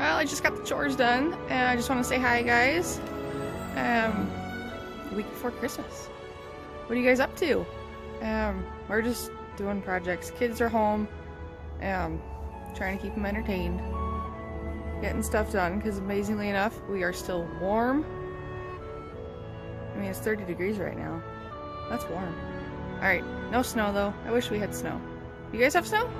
Well, I just got the chores done, and I just want to say hi, guys. A week before Christmas. What are you guys up to? We're just doing projects. Kids are home. Trying to keep them entertained. Getting stuff done, because amazingly enough, we are still warm. I mean, it's 30 degrees right now. That's warm. Alright, no snow though. I wish we had snow. You guys have snow?